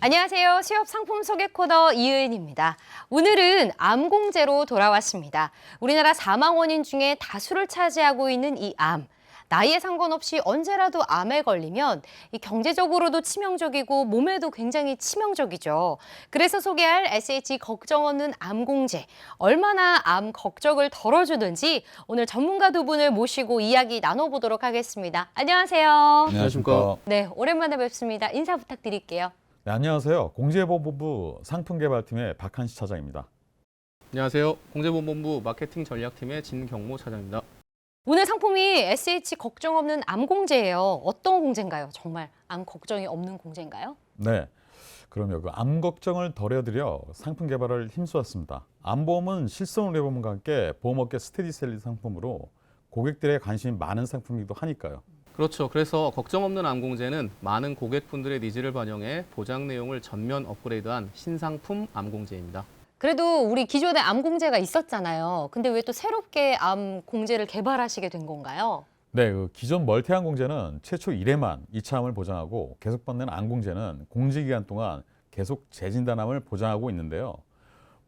안녕하세요. 취업 상품 소개 코너 이은입니다. 오늘은 암공제로 돌아왔습니다. 우리나라 사망 원인 중에 다수를 차지하고 있는 이 암. 나이에 상관없이 언제라도 암에 걸리면 이 경제적으로도 치명적이고 몸에도 굉장히 치명적이죠. 그래서 소개할 SH 걱정 없는 암공제. 얼마나 암 걱정을 덜어주는지 오늘 전문가 두 분을 모시고 이야기 나눠보도록 하겠습니다. 안녕하세요. 안녕하십니까. 네, 오랜만에 뵙습니다. 인사 부탁드릴게요. 네, 안녕하세요. 공제보호본부 상품개발팀의 박한시 차장입니다. 안녕하세요. 공제보건본부 마케팅 전략팀의 진경모 차장입니다. 오늘 상품이 SH 걱정 없는 암공제예요. 어떤 공제인가요? 정말 암 걱정이 없는 공제인가요? 네, 그럼요. 그 암 걱정을 덜어드려 상품 개발을 힘쓰았습니다. 암보험은 실손 의료보험과 함께 보험업계 스테디셀리 상품으로 고객들의 관심이 많은 상품이기도 하니까요. 그렇죠. 그래서 걱정 없는 암공제는 많은 고객분들의 니즈를 반영해 보장 내용을 전면 업그레이드한 신상품 암공제입니다. 그래도 우리 기존에 암공제가 있었잖아요. 근데 왜 또 새롭게 암공제를 개발하시게 된 건가요? 네, 그 기존 멀티암 공제는 최초 1회만 2차 암을 보장하고 계속 받는 암 공제는 공제 기간 동안 계속 재진단암을 보장하고 있는데요.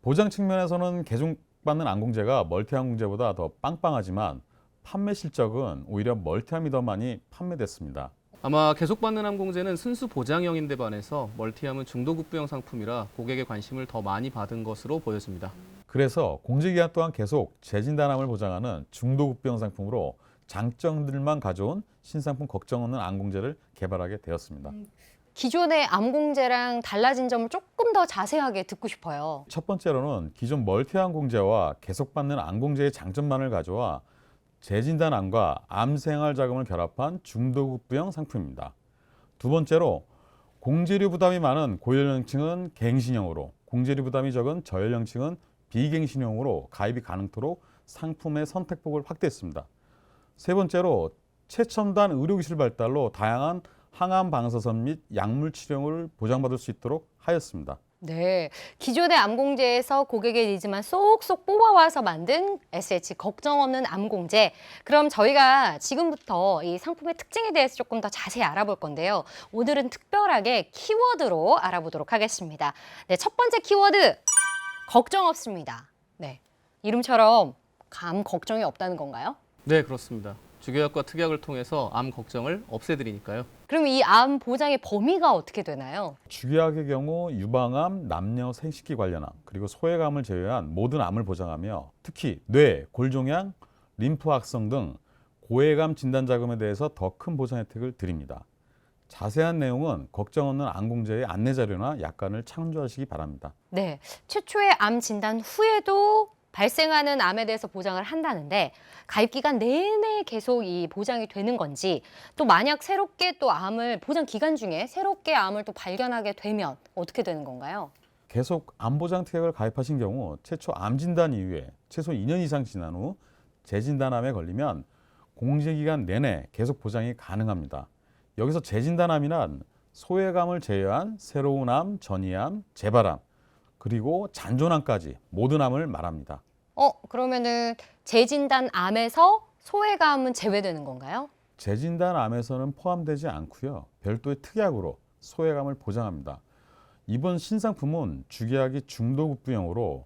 보장 측면에서는 계속 받는 암 공제가 멀티암 공제보다 더 빵빵하지만 판매 실적은 오히려 멀티암이 더 많이 판매됐습니다. 아마 계속받는 암공제는 순수 보장형인데 반해서 멀티암은 중도급부형 상품이라 고객의 관심을 더 많이 받은 것으로 보여집니다. 그래서 공제 기간 동안 계속 재진단암을 보장하는 중도급부형 상품으로 장점들만 가져온 신상품 걱정 없는 암 공제를 개발하게 되었습니다. 기존의 암공제랑 달라진 점을 조금 더 자세하게 듣고 싶어요. 첫 번째로는 기존 멀티암 공제와 계속받는 암 공제의 장점만을 가져와 재진단암과 암생활 자금을 결합한 중도급부형 상품입니다. 두 번째로 공제료 부담이 많은 고연령층은 갱신형으로, 공제료 부담이 적은 저연령층은 비갱신형으로 가입이 가능토록 상품의 선택폭을 확대했습니다. 세 번째로 최첨단 의료기술 발달로 다양한 항암 방사선 및 약물 치료를 보장받을 수 있도록 하였습니다. 네, 기존의 암공제에서 고객의 니즈만 쏙쏙 뽑아와서 만든 SH 걱정 없는 암공제. 그럼 저희가 지금부터 이 상품의 특징에 대해서 조금 더 자세히 알아볼 건데요. 오늘은 특별하게 키워드로 알아보도록 하겠습니다. 네, 첫 번째 키워드, 걱정 없습니다. 네, 이름처럼 암 걱정이 없다는 건가요? 네, 그렇습니다. 주계약과 특약을 통해서 암 걱정을 없애드리니까요. 그럼 이 암 보장의 범위가 어떻게 되나요? 주계약의 경우 유방암, 남녀 생식기 관련암, 그리고 소외감을 제외한 모든 암을 보장하며 특히 뇌, 골종양, 림프 악성 등 고해감 진단 자금에 대해서 더 큰 보장 혜택을 드립니다. 자세한 내용은 걱정 없는 암공제의 안내 자료나 약관을 참조하시기 바랍니다. 네, 최초의 암 진단 후에도 발생하는 암에 대해서 보장을 한다는데 가입 기간 내내 계속 이 보장이 되는 건지 또 만약 새롭게 또 암을 보장 기간 중에 새롭게 암을 또 발견하게 되면 어떻게 되는 건가요? 계속 암보장 특약을 가입하신 경우 최초 암 진단 이후에 최소 2년 이상 지난 후 재진단암에 걸리면 공제기간 내내 계속 보장이 가능합니다. 여기서 재진단암이란 소외감을 제외한 새로운 암, 전이암, 재발암, 그리고 잔존암까지 모든 암을 말합니다. 그러면은 재진단 암에서 소외감은 제외되는 건가요? 재진단암에서는 포함되지 않고요. 별도의 특약으로 소외감을 보장합니다. 이번 신상품은 주계약이 중도급부형으로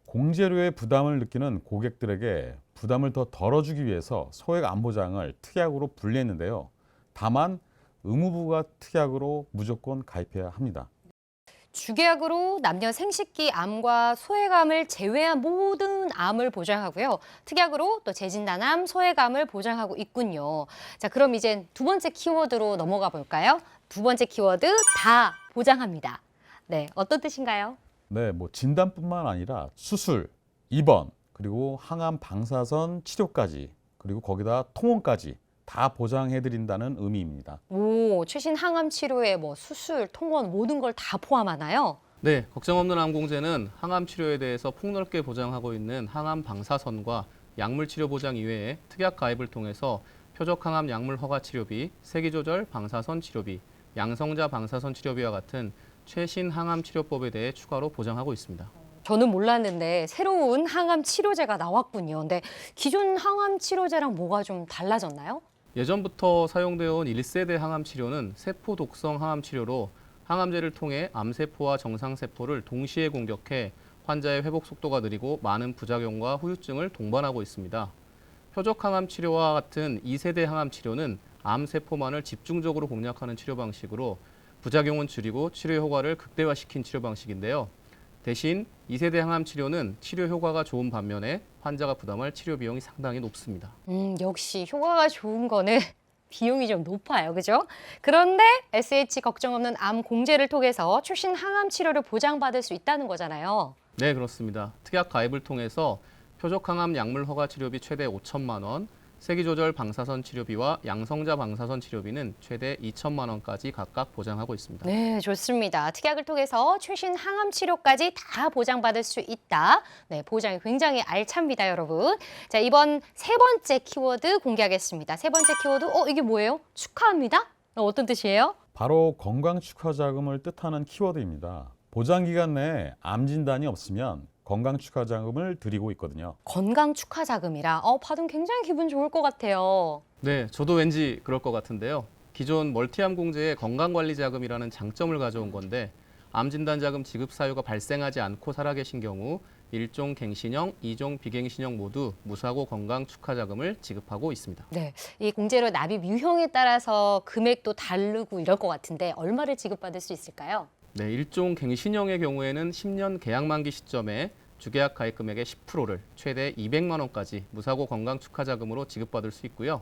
공제료의 부담을 느끼는 고객들에게 부담을 더 덜어주기 위해서 소액 암 보장을 특약으로 분리했는데요. 다만 의무부가 특약으로 무조건 가입해야 합니다. 주계약으로 남녀 생식기 암과 소외감을 제외한 모든 암을 보장하고요. 특약으로 또 재진단암, 소외감을 보장하고 있군요. 자, 그럼 이제 두 번째 키워드로 넘어가 볼까요? 두 번째 키워드, 다 보장합니다. 네, 어떤 뜻인가요? 네, 뭐 진단뿐만 아니라 수술, 입원, 그리고 항암 방사선 치료까지, 그리고 거기다 통원까지 다 보장해드린다는 의미입니다. 오, 최신 항암 치료에 뭐 수술, 통원 모든 걸 다 포함하나요? 네, 걱정 없는 암공제는 항암 치료에 대해서 폭넓게 보장하고 있는 항암 방사선과 약물 치료 보장 이외에 특약 가입을 통해서 표적 항암 약물 허가 치료비, 세기 조절 방사선 치료비, 양성자 방사선 치료비와 같은 최신 항암 치료법에 대해 추가로 보장하고 있습니다. 저는 몰랐는데 새로운 항암 치료제가 나왔군요. 근데 기존 항암 치료제랑 뭐가 좀 달라졌나요? 예전부터 사용되어 온 1세대 항암 치료는 세포 독성 항암 치료로 항암제를 통해 암세포와 정상세포를 동시에 공격해 환자의 회복 속도가 느리고 많은 부작용과 후유증을 동반하고 있습니다. 표적 항암 치료와 같은 2세대 항암 치료는 암세포만을 집중적으로 공략하는 치료 방식으로 부작용은 줄이고 치료 효과를 극대화시킨 치료 방식인데요. 대신 2세대 항암 치료는 치료 효과가 좋은 반면에 환자가 부담할 치료 비용이 상당히 높습니다. 역시 효과가 좋은 거는 비용이 좀 높아요. 그죠? 그런데 SH 걱정 없는 암 공제를 통해서 최신 항암 치료를 보장받을 수 있다는 거잖아요. 네, 그렇습니다. 특약 가입을 통해서 표적 항암 약물 허가 치료비 최대 5천만 원, 세기조절 방사선 치료비와 양성자 방사선 치료비는 최대 2천만 원까지 각각 보장하고 있습니다. 네, 좋습니다. 특약을 통해서 최신 항암 치료까지 다 보장받을 수 있다. 네, 보장이 굉장히 알찹니다, 여러분. 자, 이번 세 번째 키워드 공개하겠습니다. 세 번째 키워드, 이게 뭐예요? 축하합니다. 어떤 뜻이에요? 바로 건강 축하 자금을 뜻하는 키워드입니다. 보장 기간 내에 암 진단이 없으면 건강 축하 자금을 드리고 있거든요. 건강 축하 자금이라 받으면 굉장히 기분 좋을 것 같아요. 네, 저도 왠지 그럴 것 같은데요. 기존 멀티암 공제의 건강관리자금이라는 장점을 가져온 건데 암 진단 자금 지급 사유가 발생하지 않고 살아계신 경우 1종 갱신형, 2종 비갱신형 모두 무사고 건강 축하 자금을 지급하고 있습니다. 네, 이 공제로 납입 유형에 따라서 금액도 다르고 이럴 것 같은데 얼마를 지급받을 수 있을까요? 네, 1종 갱신형의 경우에는 10년 계약 만기 시점에 주계약 가입 금액의 10%를 최대 200만 원까지 무사고 건강 축하 자금으로 지급받을 수 있고요.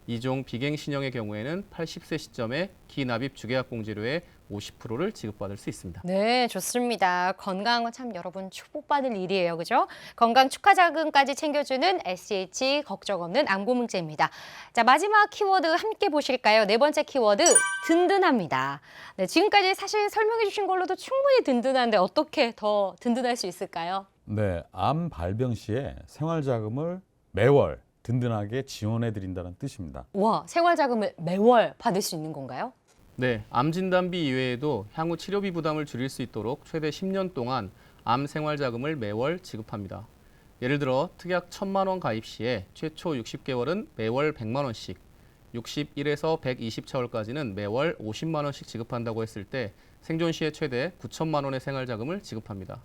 2종 비갱신형의 경우에는 80세 시점에 기납입 주계약 공제료의 50%를 지급받을 수 있습니다. 네, 좋습니다. 건강은 참 여러분 축복받을 일이에요. 그죠? 건강 축하 자금까지 챙겨주는 SH 걱정 없는 암고문제입니다. 자, 마지막 키워드 함께 보실까요? 네 번째 키워드, 든든합니다. 네, 지금까지 사실 설명해 주신 걸로도 충분히 든든한데 어떻게 더 든든할 수 있을까요? 네, 암 발병 시에 생활 자금을 매월 든든하게 지원해 드린다는 뜻입니다. 와, 생활자금을 매월 받을 수 있는 건가요? 네, 암 진단비 이외에도 향후 치료비 부담을 줄일 수 있도록 최대 10년 동안 암 생활 자금을 매월 지급합니다. 예를 들어 특약 1,000만 원 가입 시에 최초 60개월은 매월 100만 원씩, 61에서 120차월까지는 매월 50만 원씩 지급한다고 했을 때 생존 시에 최대 9천만 원의 생활 자금을 지급합니다.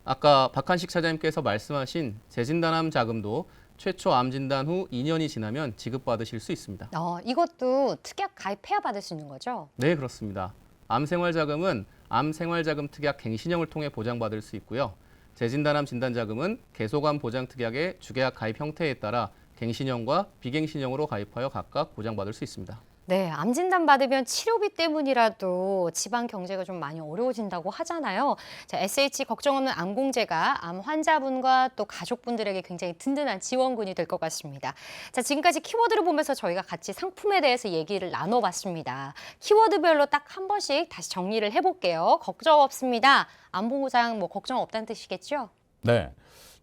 아까 박한식 차장님께서 말씀하신 재진단암 자금도 최초 암 진단 후 2년이 지나면 지급받으실 수 있습니다. 이것도 특약 가입해야 받을 수 있는 거죠? 네, 그렇습니다. 암생활자금은 암생활자금 특약 갱신형을 통해 보장받을 수 있고요. 재진단암 진단자금은 계속암 보장특약의 주계약 가입 형태에 따라 갱신형과 비갱신형으로 가입하여 각각 보장받을 수 있습니다. 네, 암 진단 받으면 치료비 때문이라도 지방 경제가 좀 많이 어려워진다고 하잖아요. 자, SH 걱정 없는 암공제가 암 환자분과 또 가족분들에게 굉장히 든든한 지원군이 될 것 같습니다. 자, 지금까지 키워드를 보면서 저희가 같이 상품에 대해서 얘기를 나눠봤습니다. 키워드별로 딱 한 번씩 다시 정리를 해볼게요. 걱정 없습니다. 암보장 걱정 없다는 뜻이겠죠? 네,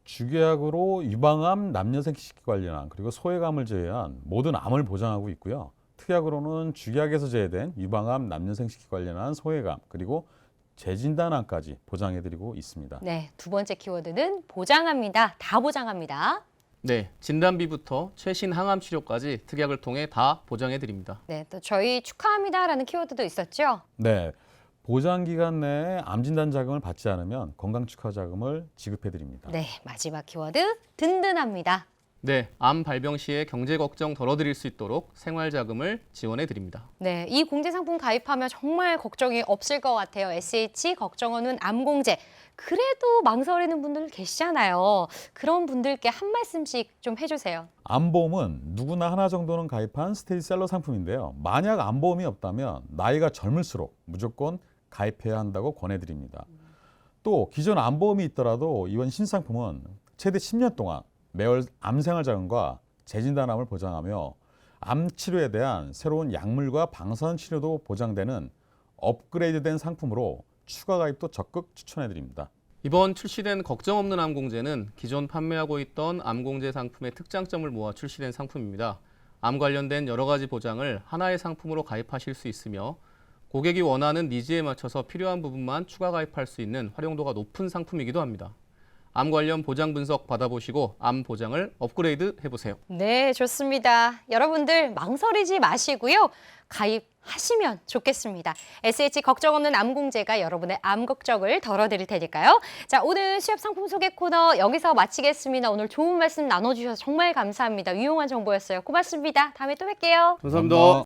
주계약으로 유방암, 남녀생殖기 관련한 그리고 소외감을 제외한 모든 암을 보장하고 있고요. 특약으로는 주계약에서 제외된 유방암, 남녀생殖기 관련한 소외감 그리고 재진단암까지 보장해드리고 있습니다. 네, 두 번째 키워드는 보장합니다. 다 보장합니다. 네, 진단비부터 최신 항암 치료까지 특약을 통해 다 보장해 드립니다. 네, 또 저희 축하합니다라는 키워드도 있었죠? 네, 보장 기간 내에 암 진단 자금을 받지 않으면 건강 축하 자금을 지급해 드립니다. 네, 마지막 키워드 든든합니다. 네, 암 발병 시에 경제 걱정 덜어드릴 수 있도록 생활자금을 지원해 드립니다. 네, 이 공제 상품 가입하면 정말 걱정이 없을 것 같아요. SH 걱정 없는 암공제. 그래도 망설이는 분들 계시잖아요. 그런 분들께 한 말씀씩 좀 해주세요. 암보험은 누구나 하나 정도는 가입한 스테디셀러 상품인데요. 만약 암보험이 없다면 나이가 젊을수록 무조건 가입해야 한다고 권해드립니다. 또 기존 암보험이 있더라도 이번 신상품은 최대 10년 동안 매월 암생활자금과 재진단암을 보장하며 암 치료에 대한 새로운 약물과 방사선 치료도 보장되는 업그레이드된 상품으로 추가 가입도 적극 추천해드립니다. 이번 출시된 걱정 없는 암공제는 기존 판매하고 있던 암공제 상품의 특장점을 모아 출시된 상품입니다. 암 관련된 여러 가지 보장을 하나의 상품으로 가입하실 수 있으며 고객이 원하는 니즈에 맞춰서 필요한 부분만 추가 가입할 수 있는 활용도가 높은 상품이기도 합니다. 암 관련 보장 분석 받아보시고 암 보장을 업그레이드 해보세요. 네, 좋습니다. 여러분들 망설이지 마시고요. 가입하시면 좋겠습니다. SH 걱정 없는 암공제가 여러분의 암 걱정을 덜어드릴 테니까요. 자, 오늘 수협 상품 소개 코너 여기서 마치겠습니다. 오늘 좋은 말씀 나눠주셔서 정말 감사합니다. 유용한 정보였어요. 고맙습니다. 다음에 또 뵐게요. 감사합니다.